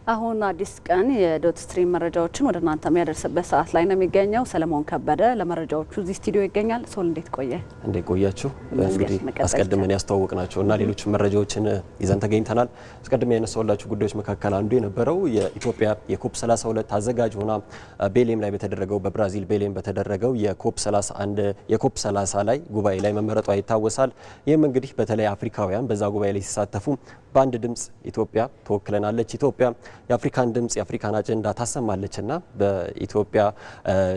አሁን አዲስ ቀን የዶት ስትሪም መረጃዎችን ወደ እናንተ የሚያደርስበት ሰዓት ላይ ነው የሚገኘው። ሰለሞን ከበደ ለመረጃዎቹ እዚህ ስቱዲዮ ይገኛል። ሶል እንዴት ቆየ? እንዴት ቆያችሁ? እንግዲህ አስቀድመን ያስተዋወቅናቸውና ሌሎች መረጃዎችን ይዘን ተገኝተናል። አስቀድመን ያነሳውላችሁ ጉዳዮች መካከል አንዱ የነበረው የኢትዮጵያ የኮፕ 32 አዘጋጅ ሆና ቤሌም ላይ በተደረገው በብራዚል ቤሌም በተደረገው የኮፕ 31 የኮፕ 30 ላይ ጉባኤ ላይ መመረጧ ይታወሳል። ይህም እንግዲህ በተለይ አፍሪካውያን በዛ ጉባኤ ላይ ሲሳተፉ በአንድ ድምጽ ኢትዮጵያ ተወክለናለች፣ ኢትዮጵያ የአፍሪካን ድምጽ የአፍሪካን አጀንዳ ታሰማለችና በኢትዮጵያ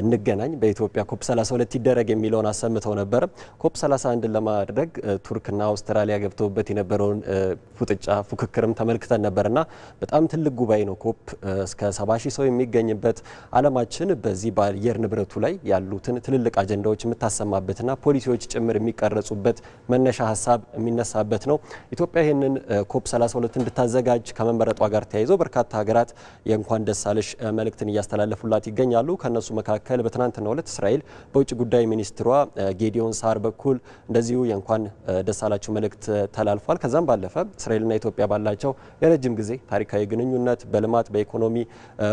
እንገናኝ፣ በኢትዮጵያ ኮፕ 32 ይደረግ የሚለውን አሰምተው ነበር። ኮፕ 31 ለማድረግ ቱርክና አውስትራሊያ ገብተውበት የነበረውን ፍጥጫ ፉክክርም ተመልክተን ነበርና በጣም ትልቅ ጉባኤ ነው። ኮፕ እስከ 70,000 ሰው የሚገኝበት ዓለማችን በዚህ በአየር ንብረቱ ላይ ያሉትን ትልልቅ አጀንዳዎች የምታሰማበትና ፖሊሲዎች ጭምር የሚቀረጹበት መነሻ ሀሳብ የሚነሳበት ነው። ኢትዮጵያ ይህንን ኮፕ 32 እንድታዘጋጅ ከመመረጧ ጋር ተያይዞ በርካታ ሀገራት የእንኳን ደስ አለሽ መልእክትን እያስተላለፉላት ይገኛሉ። ከነሱ መካከል በትናንትናው ዕለት እስራኤል በውጭ ጉዳይ ሚኒስትሯ ጌዲዮን ሳር በኩል እንደዚሁ የእንኳን ደስ አላችሁ መልእክት ተላልፏል። ከዛም ባለፈ እስራኤልና ኢትዮጵያ ባላቸው የረጅም ጊዜ ታሪካዊ ግንኙነት በልማት በኢኮኖሚ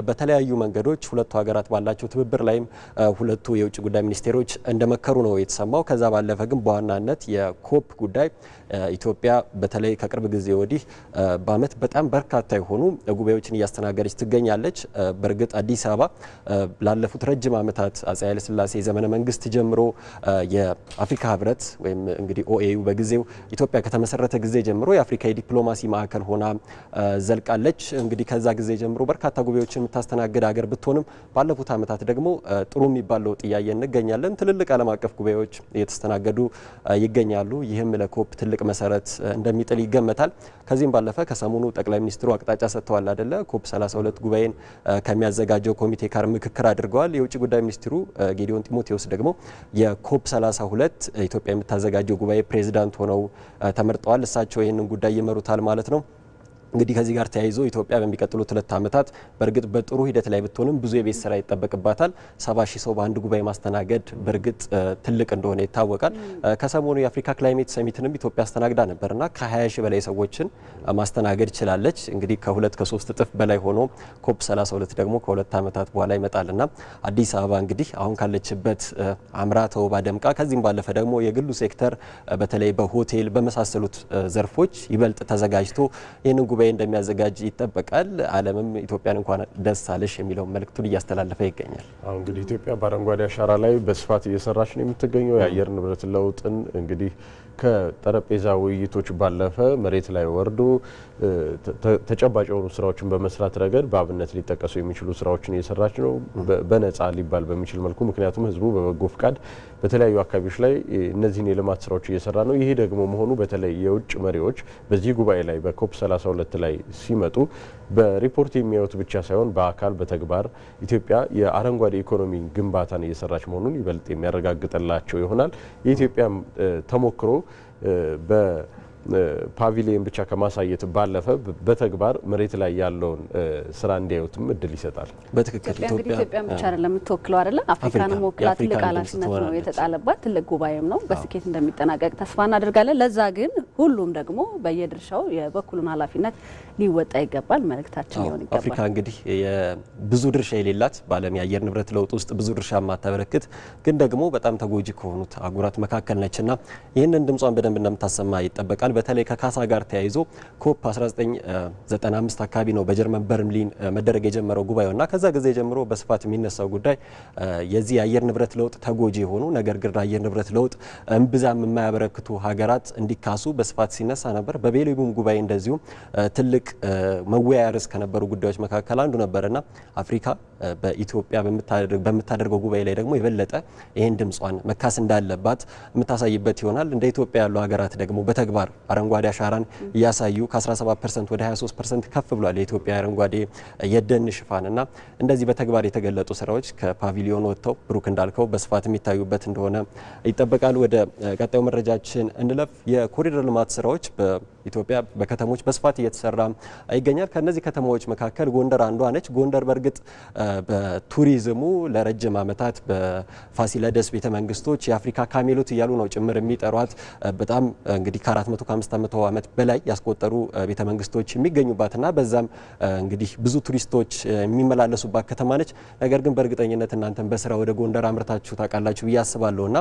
በተለያዩ መንገዶች ሁለቱ ሀገራት ባላቸው ትብብር ላይም ሁለቱ የውጭ ጉዳይ ሚኒስቴሮች እንደመከሩ ነው የተሰማው። ከዛ ባለፈ ግን በዋናነት የኮፕ ጉዳይ ኢትዮጵያ በተለይ ከቅርብ ጊዜ ወዲህ በዓመት በጣም በርካታ የሆኑ ጉባኤዎችን እያስተናገደች ትገኛለች። በእርግጥ አዲስ አበባ ላለፉት ረጅም ዓመታት አፄ ኃይለ ሥላሴ ዘመነ መንግስት ጀምሮ የአፍሪካ ህብረት ወይም እንግዲህ ኦኤዩ በጊዜው ኢትዮጵያ ከተመሰረተ ጊዜ ጀምሮ የአፍሪካ የዲፕሎማሲ ማዕከል ሆና ዘልቃለች። እንግዲህ ከዛ ጊዜ ጀምሮ በርካታ ጉባኤዎችን የምታስተናግድ ሀገር ብትሆንም ባለፉት ዓመታት ደግሞ ጥሩ የሚባል ለውጥ እያየን እንገኛለን። ትልልቅ ዓለም አቀፍ ጉባኤዎች እየተስተናገዱ ይገኛሉ። ይህም ለኮፕ ትልቅ መሰረት እንደሚጥል ይገመታል። ከዚህም ባለፈ ከሰሞኑ ጠቅላይ ሚኒስትሩ አቅጣጫ ሰጥተዋል አይደለ? ኮፕ 32 ጉባኤን ከሚያዘጋጀው ኮሚቴ ጋር ምክክር አድርገዋል። የውጭ ጉዳይ ሚኒስትሩ ጌዲዮን ጢሞቴዎስ ደግሞ የኮፕ 32 ኢትዮጵያ የምታዘጋጀው ጉባኤ ፕሬዝዳንት ሆነው ተመርጠዋል። እሳቸው ይህንን ጉዳይ ይመሩታል ማለት ነው። እንግዲህ ከዚህ ጋር ተያይዞ ኢትዮጵያ በሚቀጥሉት 2 ዓመታት በእርግጥ በጥሩ ሂደት ላይ ብትሆንም ብዙ የቤት ስራ ይጠበቅባታል። 70,000 ሰው በአንድ ጉባኤ ማስተናገድ በእርግጥ ትልቅ እንደሆነ ይታወቃል። ከሰሞኑ የአፍሪካ ክላይሜት ሰሚትንም ኢትዮጵያ አስተናግዳ ነበርና ከ20,000 በላይ ሰዎችን ማስተናገድ ችላለች። እንግዲህ ከ2 ከ3 እጥፍ በላይ ሆኖ ኮፕ 32 ደግሞ ከ2 ዓመታት በኋላ ይመጣልና አዲስ አበባ እንግዲህ አሁን ካለችበት አምራ ተውባ ደምቃ ከዚህም ባለፈ ደግሞ የግሉ ሴክተር በተለይ በሆቴል በመሳሰሉት ዘርፎች ይበልጥ ተዘጋጅቶ ይህንን ጉባኤ እንደሚያዘጋጅ ይጠበቃል። ዓለምም ኢትዮጵያን እንኳን ደስ አለሽ የሚለው መልእክቱን እያስተላለፈ ይገኛል። አሁን እንግዲህ ኢትዮጵያ በአረንጓዴ አሻራ ላይ በስፋት እየሰራች ነው የምትገኘው። የአየር ንብረት ለውጥን እንግዲህ ከጠረጴዛ ውይይቶች ባለፈ መሬት ላይ ወርዶ ተጨባጭ የሆኑ ስራዎችን በመስራት ረገድ በአብነት ሊጠቀሱ የሚችሉ ስራዎችን እየሰራች ነው፣ በነጻ ሊባል በሚችል መልኩ። ምክንያቱም ህዝቡ በበጎ ፍቃድ በተለያዩ አካባቢዎች ላይ እነዚህን የልማት ስራዎች እየሰራ ነው። ይሄ ደግሞ መሆኑ በተለይ የውጭ መሪዎች በዚህ ጉባኤ ላይ በኮፕ 32 ላይ ሲመጡ በሪፖርት የሚያዩት ብቻ ሳይሆን በአካል በተግባር ኢትዮጵያ የአረንጓዴ ኢኮኖሚ ግንባታን እየሰራች መሆኑን ይበልጥ የሚያረጋግጥላቸው ይሆናል። የኢትዮጵያ ተሞክሮ በፓቪሊየን ብቻ ከማሳየት ባለፈ በተግባር መሬት ላይ ያለውን ስራ እንዲያዩትም እድል ይሰጣል። በትክክል ኢትዮጵያ ብቻ አይደለም የምትወክለው አይደለ? አፍሪካንም ወክላ ትልቅ ኃላፊነት ነው የተጣለባት። ትልቅ ጉባኤም ነው። በስኬት እንደሚጠናቀቅ ተስፋ እናደርጋለን። ለዛ ግን ሁሉም ደግሞ በየድርሻው የበኩሉን ኃላፊነት ሊወጣ ይገባል። መልእክታችን ሊሆን ይገባል። አፍሪካ እንግዲህ ብዙ ድርሻ የሌላት በዓለም የአየር ንብረት ለውጥ ውስጥ ብዙ ድርሻ የማታበረክት ግን ደግሞ በጣም ተጎጂ ከሆኑት አህጉራት መካከል ነችና ይህንን ድምጿን በደንብ እንደምታሰማ ይጠበቃል። በተለይ ከካሳ ጋር ተያይዞ ኮፕ 1995 አካባቢ ነው በጀርመን በርሊን መደረግ የጀመረው ጉባኤውና ከዛ ጊዜ ጀምሮ በስፋት የሚነሳው ጉዳይ የዚህ የአየር ንብረት ለውጥ ተጎጂ የሆኑ ነገር ግን አየር ንብረት ለውጥ እምብዛም የማያበረክቱ ሀገራት እንዲካሱ በስፋት ሲነሳ ነበር። በቤሌሙም ጉባኤ እንደዚሁ ትልቅ መወያያ ርዕስ ከነበሩ ጉዳዮች መካከል አንዱ ነበርና አፍሪካ በኢትዮጵያ በምታደርገው ጉባኤ ላይ ደግሞ የበለጠ ይህን ድምጿን መካስ እንዳለባት የምታሳይበት ይሆናል። እንደ ኢትዮጵያ ያሉ ሀገራት ደግሞ በተግባር አረንጓዴ አሻራን እያሳዩ ከ17% ወደ 23% ከፍ ብሏል የኢትዮጵያ አረንጓዴ የደን ሽፋንና እንደዚህ በተግባር የተገለጡ ስራዎች ከፓቪሊዮን ወጥተው ብሩክ እንዳልከው በስፋት የሚታዩበት እንደሆነ ይጠበቃል። ወደ ቀጣዩ መረጃችን እንለፍ። የኮሪደር ልማት ስራዎች ኢትዮጵያ በከተሞች በስፋት እየተሰራ ይገኛል። ከነዚህ ከተማዎች መካከል ጎንደር አንዷ ነች። ጎንደር በእርግጥ በቱሪዝሙ ለረጅም ዓመታት በፋሲለደስ ቤተመንግስቶች የአፍሪካ ካሜሎት እያሉ ነው ጭምር የሚጠሯት በጣም እንግዲህ ከ400 ዓመት በላይ ያስቆጠሩ ቤተመንግስቶች የሚገኙባትና በዛም እንግዲህ ብዙ ቱሪስቶች የሚመላለሱባት ከተማ ነች። ነገር ግን በእርግጠኝነት እናንተም በስራ ወደ ጎንደር አምርታችሁ ታውቃላችሁ ብዬ አስባለሁና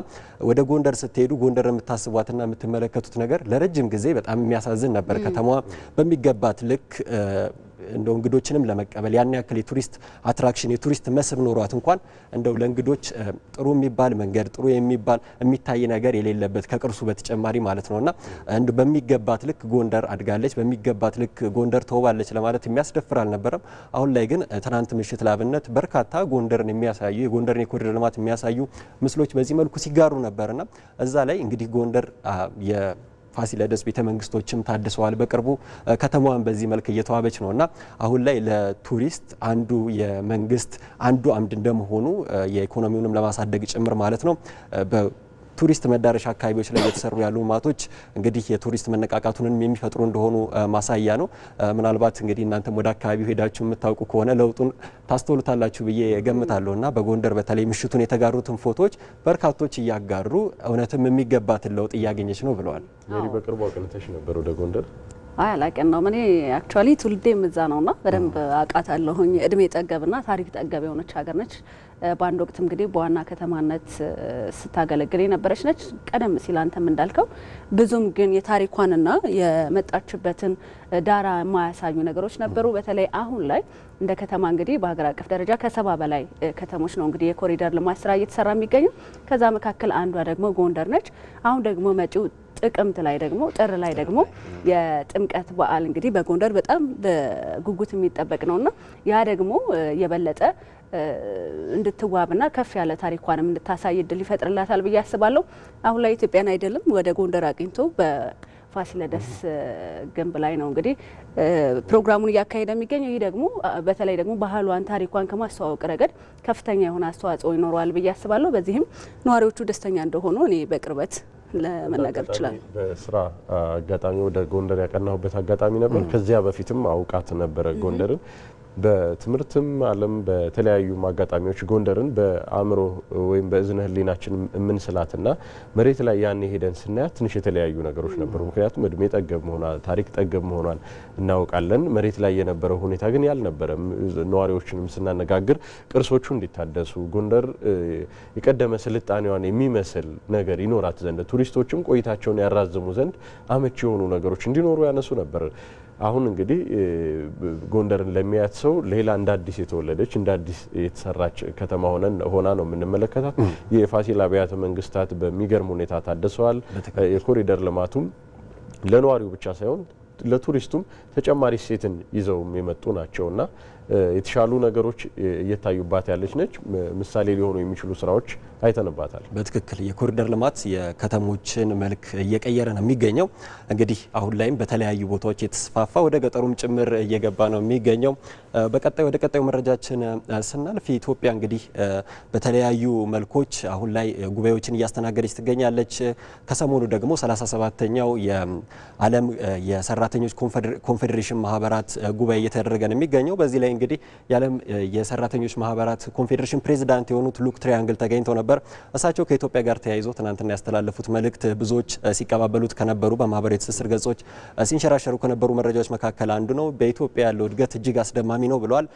ወደ ጎንደር ስትሄዱ ጎንደር የምታስቧትና የምትመለከቱት ነገር ለረጅም ጊዜ በጣም የሚያሳዝን ነበር። ከተማዋ በሚገባት ልክ እንደው እንግዶችንም ለመቀበል ያን ያክል የቱሪስት አትራክሽን የቱሪስት መስህብ ኖሯት እንኳን እንደው ለእንግዶች ጥሩ የሚባል መንገድ ጥሩ የሚባል የሚታይ ነገር የሌለበት ከቅርሱ በተጨማሪ ማለት ነውና እንደው በሚገባት ልክ ጎንደር አድጋለች፣ በሚገባት ልክ ጎንደር ተውባለች ለማለት የሚያስደፍር አልነበረም። አሁን ላይ ግን ትናንት ምሽት ላብነት በርካታ ጎንደርን የሚያሳዩ የጎንደርን የኮሪደር ልማት የሚያሳዩ ምስሎች በዚህ መልኩ ሲጋሩ ነበርና እዛ ላይ እንግዲህ ጎንደር ፋሲለደስ ቤተመንግስቶችም ታድሰዋል። በቅርቡ ከተማዋን በዚህ መልክ እየተዋበች ነውና አሁን ላይ ለቱሪስት አንዱ የመንግስት አንዱ አምድ እንደመሆኑ የኢኮኖሚውንም ለማሳደግ ጭምር ማለት ነው ቱሪስት መዳረሻ አካባቢዎች ላይ የተሰሩ ያሉ ልማቶች እንግዲህ የቱሪስት መነቃቃቱንም የሚፈጥሩ እንደሆኑ ማሳያ ነው። ምናልባት እንግዲህ እናንተም ወደ አካባቢው ሄዳችሁ የምታውቁ ከሆነ ለውጡን ታስተውሉታላችሁ ብዬ እገምታለሁና በጎንደር በተለይ ምሽቱን የተጋሩትን ፎቶዎች በርካቶች እያጋሩ እውነትም የሚገባትን ለውጥ እያገኘች ነው ብለዋል። ሜሪ በቅርቡ አቅንተሽ ነበር ወደ ጎንደር? አላቀን ነው እኔ አክቹአሊ ትውልዴም እዛ ነውና በደንብ አውቃታለሁኝ። እድሜ ጠገብና ታሪክ ጠገብ የሆነች ሀገር ነች። በአንድ ወቅት እንግዲህ በዋና ከተማነት ስታገለግል የነበረች ነች። ቀደም ሲል አንተም እንዳልከው ብዙም ግን የታሪኳንና የመጣችበትን ዳራ የማያሳዩ ነገሮች ነበሩ። በተለይ አሁን ላይ እንደ ከተማ እንግዲህ በሀገር አቀፍ ደረጃ ከ70 በላይ ከተሞች ነው እንግዲህ የኮሪደር ልማት ስራ እየተሰራ የሚገኘው። ከዛ መካከል አንዷ ደግሞ ጎንደር ነች። አሁን ደግሞ መጪው ጥቅምት ላይ ደግሞ ጥር ላይ ደግሞ የጥምቀት በዓል እንግዲህ በጎንደር በጣም በጉጉት የሚጠበቅ ነውና ያ ደግሞ የበለጠ እንድትዋብና ከፍ ያለ ታሪኳንም እንድታሳይ እድል ይፈጥርላታል ብዬ አስባለሁ። አሁን ላይ ኢትዮጵያን አይደለም ወደ ጎንደር አቅኝቶ በፋሲለደስ ግንብ ላይ ነው እንግዲህ ፕሮግራሙን እያካሄደ የሚገኘው። ይህ ደግሞ በተለይ ደግሞ ባህሏን ታሪኳን ከማስተዋወቅ ረገድ ከፍተኛ የሆነ አስተዋጽኦ ይኖረዋል ብዬ አስባለሁ። በዚህም ነዋሪዎቹ ደስተኛ እንደሆኑ እኔ በቅርበት ለመናገር ይችላል። በስራ አጋጣሚ ወደ ጎንደር ያቀናሁበት አጋጣሚ ነበር። ከዚያ በፊትም አውቃት ነበረ ጎንደርን። በትምህርትም ዓለም በተለያዩ አጋጣሚዎች ጎንደርን በአእምሮ ወይም በእዝነ ህሊናችን የምንስላትና መሬት ላይ ያኔ ሄደን ስናያት ትንሽ የተለያዩ ነገሮች ነበሩ። ምክንያቱም እድሜ ጠገብ መሆኗን ታሪክ ጠገብ መሆኗን እናውቃለን። መሬት ላይ የነበረው ሁኔታ ግን ያልነበረም። ነዋሪዎችንም ስናነጋግር ቅርሶቹ እንዲታደሱ ጎንደር የቀደመ ስልጣኔዋን የሚመስል ነገር ይኖራት ዘንድ ቱሪስቶችም ቆይታቸውን ያራዝሙ ዘንድ አመቺ የሆኑ ነገሮች እንዲኖሩ ያነሱ ነበር። አሁን እንግዲህ ጎንደርን ለሚያት ሰው ሌላ እንደ አዲስ የተወለደች እንደ አዲስ የተሰራች ከተማ ሆና ነው የምንመለከታት። የፋሲል አብያተ መንግስታት በሚገርም ሁኔታ ታድሰዋል። የኮሪደር ልማቱም ለነዋሪው ብቻ ሳይሆን ለቱሪስቱም ተጨማሪ እሴትን ይዘውም የመጡ ናቸውና የተሻሉ ነገሮች እየታዩባት ያለች ነች። ምሳሌ ሊሆኑ የሚችሉ ስራዎች አይተንባታል። በትክክል የኮሪደር ልማት የከተሞችን መልክ እየቀየረ ነው የሚገኘው። እንግዲህ አሁን ላይም በተለያዩ ቦታዎች የተስፋፋ ወደ ገጠሩም ጭምር እየገባ ነው የሚገኘው። ወደ ቀጣዩ መረጃችን ስናልፍ ኢትዮጵያ እንግዲህ በተለያዩ መልኮች አሁን ላይ ጉባኤዎችን እያስተናገደች ትገኛለች። ከሰሞኑ ደግሞ 37ኛው የዓለም የሰራተኞች ኮንፌዴሬሽን ማህበራት ጉባኤ እየተደረገ ነው የሚገኘው። በዚህ ላይ እንግዲህ የዓለም የሰራተኞች ማህበራት ኮንፌዴሬሽን ፕሬዚዳንት የሆኑት ሉክ ትሪያንግል ተገኝተው ነበር። እሳቸው ከኢትዮጵያ ጋር ተያይዞ ትናንትና ያስተላለፉት መልእክት ብዙዎች ሲቀባበሉት ከነበሩ በማህበራዊ ትስስር ገጾች ሲንሸራሸሩ ከነበሩ መረጃዎች መካከል አንዱ ነው። በኢትዮጵያ ያለው እድገት እጅግ አስደማሚ ነው ብለዋል።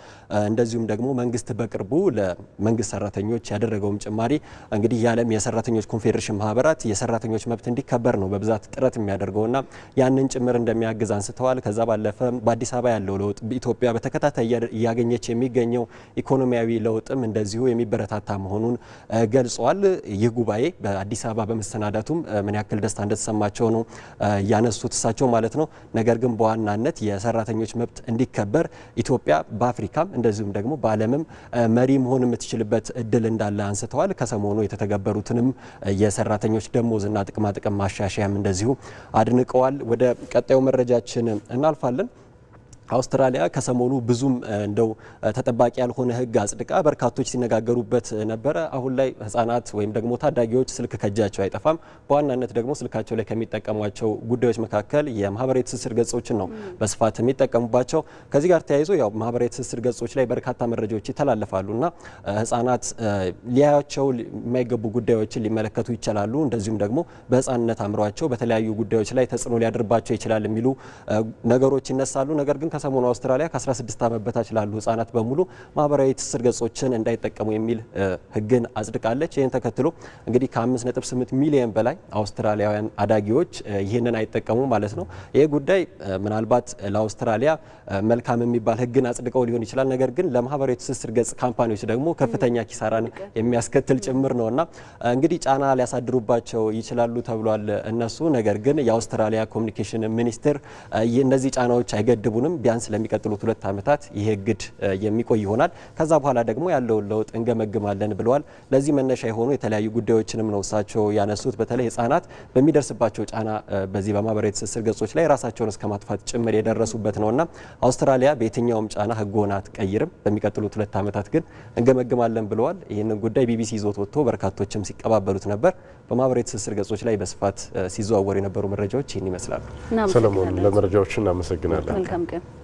እንደዚሁም ደግሞ መንግስት በቅርቡ ለመንግስት ሰራተኞች ያደረገውም ጭማሪ እንግዲህ የዓለም የሰራተኞች ኮንፌዴሬሽን ማህበራት የሰራተኞች መብት እንዲከበር ነው በብዛት ጥረት የሚያደርገውና ያንን ጭምር እንደሚያግዝ አንስተዋል። ከዛ ባለፈ በአዲስ አበባ ያለው ለውጥ ኢትዮጵያ በተከታታይ እያገኘች የሚገኘው ኢኮኖሚያዊ ለውጥም እንደዚሁ የሚበረታታ መሆኑን ገልጸዋል። ይህ ጉባኤ በአዲስ አበባ በመሰናዳቱም ምን ያክል ደስታ እንደተሰማቸው ነው ያነሱት እሳቸው ማለት ነው። ነገር ግን በዋናነት የሰራተኞች መብት እንዲከበር ኢትዮጵያ በአፍሪካም እንደዚሁም ደግሞ በዓለምም መሪ መሆን የምትችልበት እድል እንዳለ አንስተዋል። ከሰሞኑ የተተገበሩትንም የሰራተኞች ደሞዝና ጥቅማጥቅም ማሻሻያም እንደዚሁ አድንቀዋል። ወደ ቀጣዩ መረጃችን እናልፋለን። አውስትራሊያ ከሰሞኑ ብዙም እንደው ተጠባቂ ያልሆነ ሕግ አጽድቃ በርካቶች ሲነጋገሩበት ነበረ። አሁን ላይ ህጻናት ወይም ደግሞ ታዳጊዎች ስልክ ከእጃቸው አይጠፋም። በዋናነት ደግሞ ስልካቸው ላይ ከሚጠቀሟቸው ጉዳዮች መካከል የማህበራዊ ትስስር ገጾችን ነው በስፋት የሚጠቀሙባቸው። ከዚህ ጋር ተያይዞ ያው ማህበራዊ ትስስር ገጾች ላይ በርካታ መረጃዎች ይተላለፋሉና ህጻናት ሊያያቸው የማይገቡ ጉዳዮችን ሊመለከቱ ይችላሉ። እንደዚሁም ደግሞ በህጻንነት አምሯቸው በተለያዩ ጉዳዮች ላይ ተጽዕኖ ሊያድርባቸው ይችላል የሚሉ ነገሮች ይነሳሉ። ነገር ግን ከሰሞኑ አውስትራሊያ ከ16 ዓመት በታች ላሉ ህጻናት በሙሉ ማህበራዊ ትስስር ገጾችን እንዳይጠቀሙ የሚል ህግን አጽድቃለች። ይህን ተከትሎ እንግዲህ ከ5.8 ሚሊዮን በላይ አውስትራሊያውያን አዳጊዎች ይህንን አይጠቀሙ ማለት ነው። ይህ ጉዳይ ምናልባት ለአውስትራሊያ መልካም የሚባል ህግን አጽድቀው ሊሆን ይችላል። ነገር ግን ለማህበራዊ ትስስር ገጽ ካምፓኒዎች ደግሞ ከፍተኛ ኪሳራን የሚያስከትል ጭምር ነውና እንግዲህ ጫና ሊያሳድሩባቸው ይችላሉ ተብሏል እነሱ። ነገር ግን የአውስትራሊያ ኮሚኒኬሽን ሚኒስቴር እነዚህ ጫናዎች አይገድቡንም፣ ቢያንስ ለሚቀጥሉት 2 ዓመታት ይህ እግድ የሚቆይ ይሆናል፣ ከዛ በኋላ ደግሞ ያለውን ለውጥ እንገመግማለን ብለዋል። ለዚህ መነሻ የሆኑ የተለያዩ ጉዳዮችንም ነው እሳቸው ያነሱት። በተለይ ህጻናት በሚደርስባቸው ጫና በዚህ በማህበራዊ ትስስር ገጾች ላይ ራሳቸውን እስከ ማጥፋት ጭምር የደረሱበት ነውና አውስትራሊያ በየትኛውም ጫና ህጎን አትቀይርም፣ በሚቀጥሉት 2 ዓመታት ግን እንገመግማለን ብለዋል። ይህንን ጉዳይ ቢቢሲ ይዞት ወጥቶ በርካቶችም ሲቀባበሉት ነበር። በማህበራዊ ትስስር ገጾች ላይ በስፋት ሲዘዋወሩ የነበሩ መረጃዎች ይህን ይመስላሉ። ሰለሞን ለመረጃዎች እናመሰግናለን።